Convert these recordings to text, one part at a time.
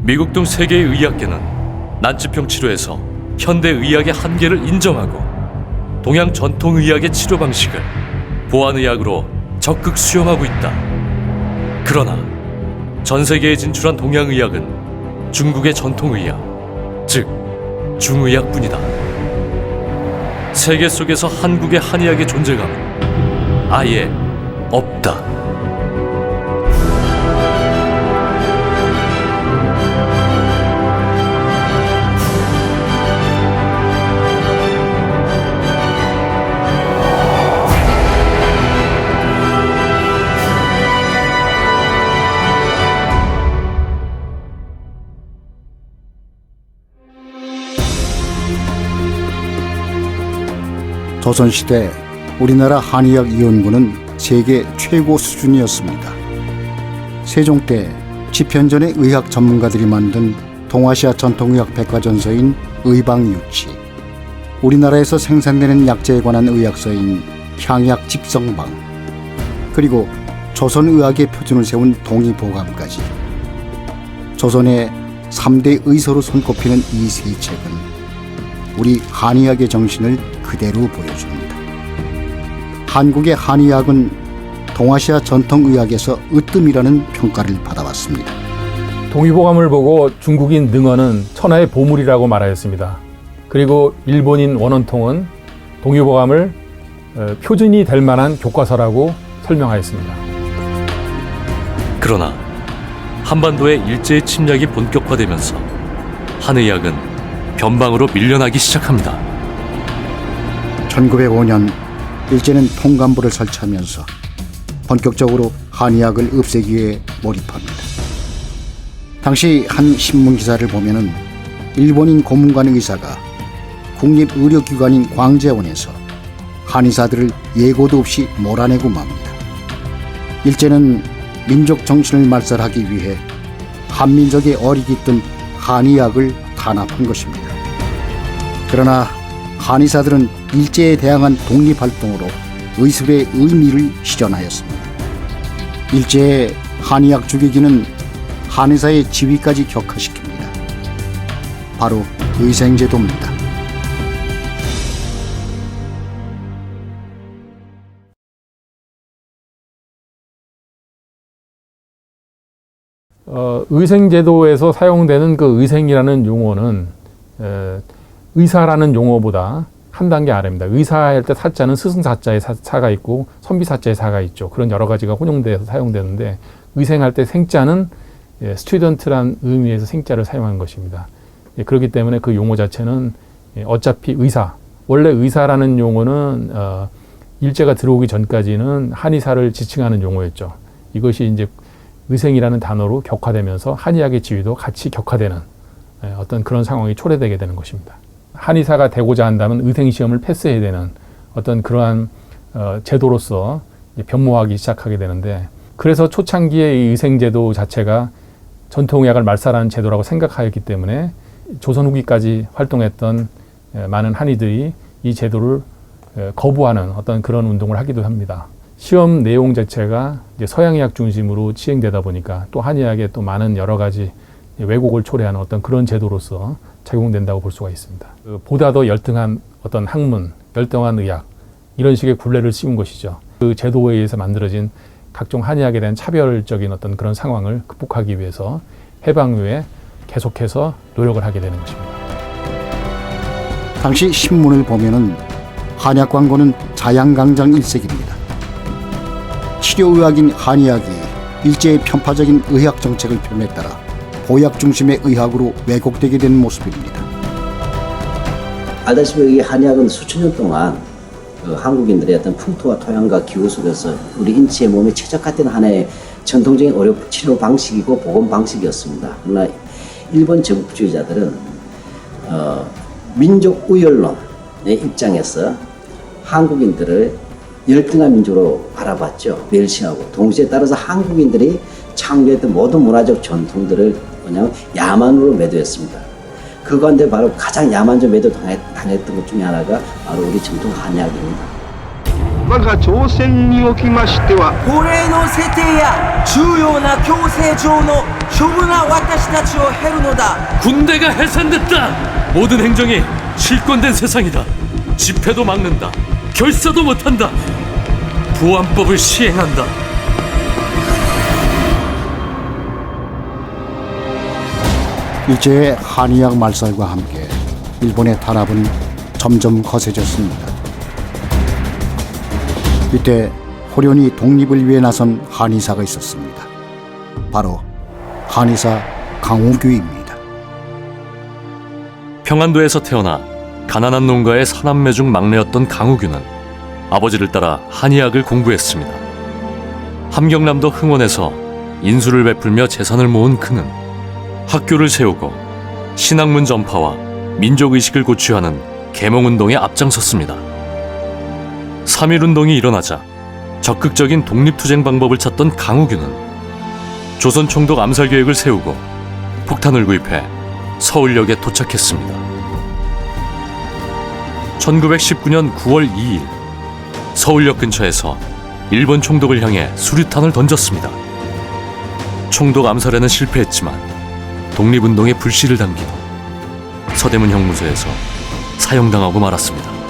미국 등 세계의 의학계는 난치병 치료에서 현대 의학의 한계를 인정하고 동양 전통 의학의 치료 방식을 보안의학으로 적극 수용하고 있다. 그러나 전 세계에 진출한 동양의학은 중국의 전통의학, 즉 중의학뿐이다. 세계 속에서 한국의 한의학의 존재감은 아예 없다. 조선시대 우리나라 한의학 연구는 세계 최고 수준이었습니다. 세종 때 집현전의 의학 전문가들이 만든 동아시아 전통의학 백과전서인 의방육치, 우리나라에서 생산되는 약재에 관한 의학서인 향약 집성방, 그리고 조선의학의 표준을 세운 동의보감까지 조선의 3대 의서로 손꼽히는 이 세 책은 우리 한의학의 정신을 그대로 보여줍니다. 한국의 한의학은 동아시아 전통의학에서 으뜸이라는 평가를 받아왔습니다. 동의보감을 보고 중국인 능어는 천하의 보물이라고 말하였습니다. 그리고 일본인 원원통은 동의보감을 표준이 될 만한 교과서라고 설명하였습니다. 그러나 한반도의 일제의 침략이 본격화되면서 한의학은 변방으로 밀려나기 시작합니다. 1905년 일제는 통감부를 설치하면서 본격적으로 한의학을 없애기 위해 몰입합니다. 당시 한 신문 기사를 보면은 일본인 고문관 의사가 국립의료기관인 광재원에서 한의사들을 예고도 없이 몰아내고 맙니다. 일제는 민족 정신을 말살하기 위해 한민족의 어리기 뜬 한의학을 탄압한 것입니다. 그러나 한의사들은 일제에 대항한 독립활동으로 의술의 의미를 실현하였습니다. 일제의 한의학 주기기는 한의사의 지위까지 격화시킵니다. 바로 의생제도입니다. 의생제도에서 사용되는 그 의생이라는 용어는 의사라는 용어보다 한 단계 아래입니다. 의사할 때 사자는 스승사자의 사가 있고 선비사자의 사가 있죠. 그런 여러 가지가 혼용돼서 사용되는데 의생할 때 생자는 스튜던트란 의미에서 생자를 사용한 것입니다. 그렇기 때문에 그 용어 자체는 어차피 의사, 원래 의사라는 용어는 일제가 들어오기 전까지는 한의사를 지칭하는 용어였죠. 이것이 이제 의생이라는 단어로 격화되면서 한의학의 지위도 같이 격화되는 어떤 그런 상황이 초래되게 되는 것입니다. 한의사가 되고자 한다면 의생시험을 패스해야 되는 어떤 그러한 제도로서 변모하기 시작하게 되는데, 그래서 초창기의 이 의생제도 자체가 전통의학을 말살하는 제도라고 생각하였기 때문에 조선 후기까지 활동했던 많은 한의들이 이 제도를 거부하는 어떤 그런 운동을 하기도 합니다. 시험 내용 자체가 이제 서양의학 중심으로 시행되다 보니까 또 한의학에 또 많은 여러 가지 왜곡을 초래하는 어떤 그런 제도로서 작용된다고 볼 수가 있습니다. 보다 더 열등한 어떤 학문, 열등한 의학, 이런 식의 굴레를 씌운 것이죠. 그 제도에 의해서 만들어진 각종 한의학에 대한 차별적인 어떤 그런 상황을 극복하기 위해서 해방 후에 계속해서 노력을 하게 되는 것입니다. 당시 신문을 보면은 한약 광고는 자양강장 일색입니다. 치료의학인 한의학이 일제의 편파적인 의학 정책을 펴에 따라 보약 중심의 의학으로 왜곡되게 된 모습입니다. 알다시피 이 한의학은 수천 년 동안 한국인들의 어떤 풍토와 토양과 기후 속에서 우리 인체의 몸에 최적화된 하나의 전통적인 의료 치료 방식이고 보건 방식이었습니다. 그러나 일본 정부주의자들은 민족 우열론의 입장에서 한국인들을 열등한 민족으로 바라봤죠. 멸시하고 동시에 따라서 한국인들이 창조했던 모든 문화적 전통들을 그냥 야만으로 매도했습니다. 그 가운데 바로 가장 야만적 매도 당했던 것 중에 하나가 바로 우리 전통 한의학입니다. 我が朝鮮におきましては法令の制定や重要な強制上の処分は私たちを減るのだ 군대가 해산됐다. 모든 행정이 실권된 세상이다. 집회도 막는다. 결사도 못한다. 보안법을 시행한다. 일제의 한의학 말살과 함께 일본의 탄압은 점점 거세졌습니다. 이때 호련히 독립을 위해 나선 한의사가 있었습니다. 바로 한의사 강우규입니다. 평안도에서 태어나 가난한 농가의 사남매 중 막내였던 강우규는 아버지를 따라 한의학을 공부했습니다. 함경남도 흥원에서 인수를 베풀며 재산을 모은 그는 학교를 세우고 신학문 전파와 민족의식을 고취하는 계몽운동에 앞장섰습니다. 3.1운동이 일어나자 적극적인 독립투쟁 방법을 찾던 강우규는 조선 총독 암살 계획을 세우고 폭탄을 구입해 서울역에 도착했습니다. 1919년 9월 2일 서울역 근처에서 일본 총독을 향해 수류탄을 던졌습니다. 총독 암살에는 실패했지만 독립운동에 불씨를 담긴 후 서대문 형무소에서 사형당하고 말았습니다.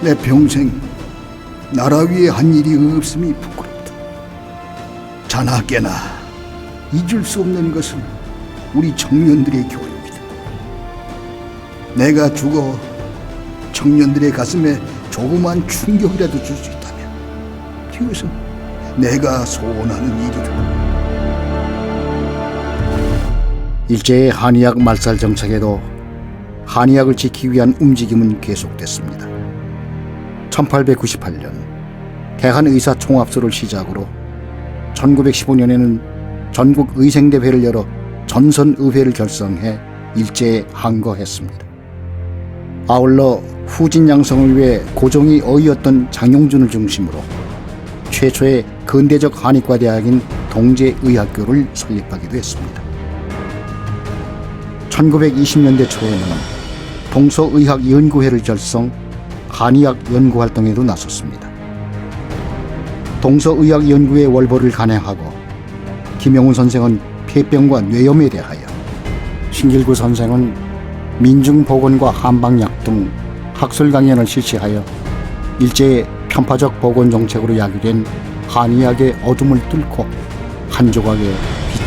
내 평생 나라 위에 한 일이 없음이 부끄럽다. 자나 깨나 잊을 수 없는 것은 우리 청년들의 교육이다. 내가 죽어 청년들의 가슴에 조그만 충격이라도 줄 수 있다면 그것은 내가 소원하는 일이다. 일제의 한의학 말살 정책에도 한의학을 지키기 위한 움직임은 계속됐습니다. 1898년 대한의사총합소를 시작으로 1915년에는 전국의생대회를 열어 전선의회를 결성해 일제에 항거했습니다. 아울러 후진 양성을 위해 고종이 어이였던 장용준을 중심으로 최초의 근대적 한의과 대학인 동제의학교를 설립하기도 했습니다. 1920년대 초에는 동서의학연구회를 결성, 한의학 연구활동에도 나섰습니다. 동서의학연구회 월보를 간행하고 김영훈 선생은 폐병과 뇌염에 대하여, 신길구 선생은 민중보건과 한방약 등 학술 강연을 실시하여 일제의 편파적 보건 정책으로 야기된 한의학의 어둠을 뚫고 한 조각의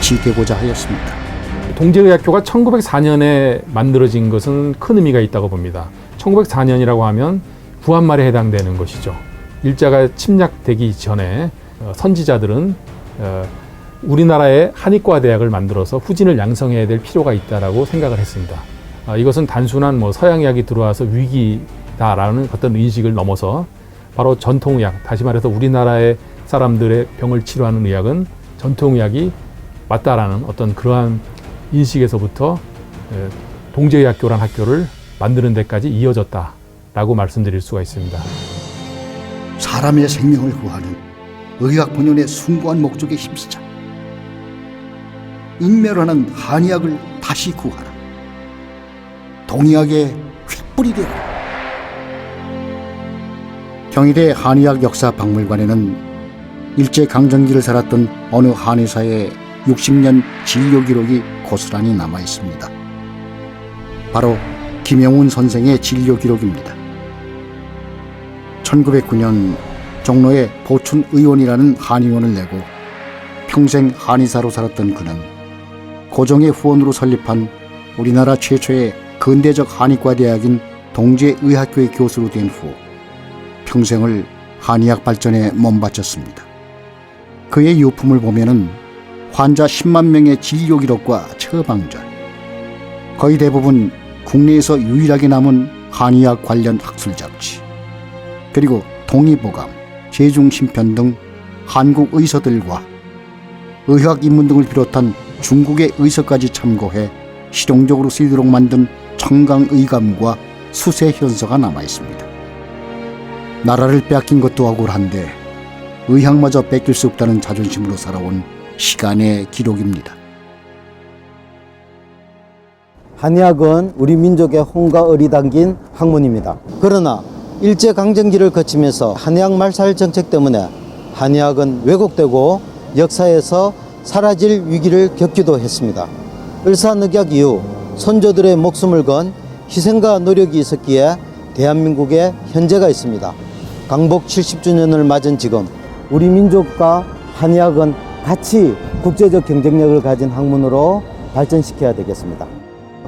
빛이 되고자 하였습니다. 동제의학교가 1904년에 만들어진 것은 큰 의미가 있다고 봅니다. 1904년이라고 하면 구한말에 해당되는 것이죠. 일제가 침략되기 전에 선지자들은 우리나라의 한의과 대학을 만들어서 후진을 양성해야 될 필요가 있다라고 생각을 했습니다. 이것은 단순한 서양의학이 들어와서 위기다라는 어떤 인식을 넘어서 바로 전통의학, 다시 말해서 우리나라의 사람들의 병을 치료하는 의학은 전통의학이 맞다라는 어떤 그러한 인식에서부터 동제의학교란 학교를 만드는 데까지 이어졌다라고 말씀드릴 수가 있습니다. 사람의 생명을 구하는 의학 본연의 숭고한 목적에 힘쓰자. 인멸하는 한의학을 다시 구하라. 동의학의 횃불이 되어라. 경희대 한의학 역사박물관에는 일제강점기를 살았던 어느 한의사의 60년 진료 기록이 고스란히 남아 있습니다. 바로 김영훈 선생의 진료 기록입니다. 1909년 종로에 보춘의원이라는 한의원을 내고 평생 한의사로 살았던 그는 고종의 후원으로 설립한 우리나라 최초의 근대적 한의과 대학인 동제의학교의 교수로 된 후 평생을 한의학 발전에 몸바쳤습니다. 그의 유품을 보면은 환자 10만 명의 진료 기록과 처방전, 거의 대부분 국내에서 유일하게 남은 한의학 관련 학술 잡지, 그리고 동의보감, 제중심편 등 한국 의서들과 의학 인문 등을 비롯한 중국의 의서까지 참고해 실용적으로 쓰이도록 만든 청강의감과 수세현서가 남아 있습니다. 나라를 빼앗긴 것도 억울한데 의학마저 뺏길 수 없다는 자존심으로 살아온 시간의 기록입니다. 한의학은 우리 민족의 혼과 을이 담긴 학문입니다. 그러나 일제강점기를 거치면서 한의학 말살 정책 때문에 한의학은 왜곡되고 역사에서 사라질 위기를 겪기도 했습니다. 을사늑약 이후 선조들의 목숨을 건 희생과 노력이 있었기에 대한민국의 현재가 있습니다. 강복 70주년을 맞은 지금 우리 민족과 한의학은 같이 국제적 경쟁력을 가진 학문으로 발전시켜야 되겠습니다.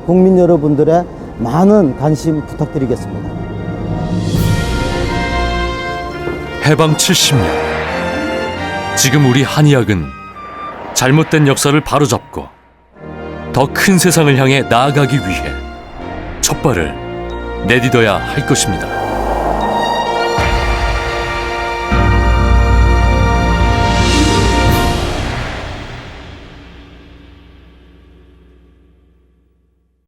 국민 여러분들의 많은 관심 부탁드리겠습니다. 해방 70년. 지금 우리 한의학은 잘못된 역사를 바로잡고 더 큰 세상을 향해 나아가기 위해 첫 발을 내딛어야 할 것입니다.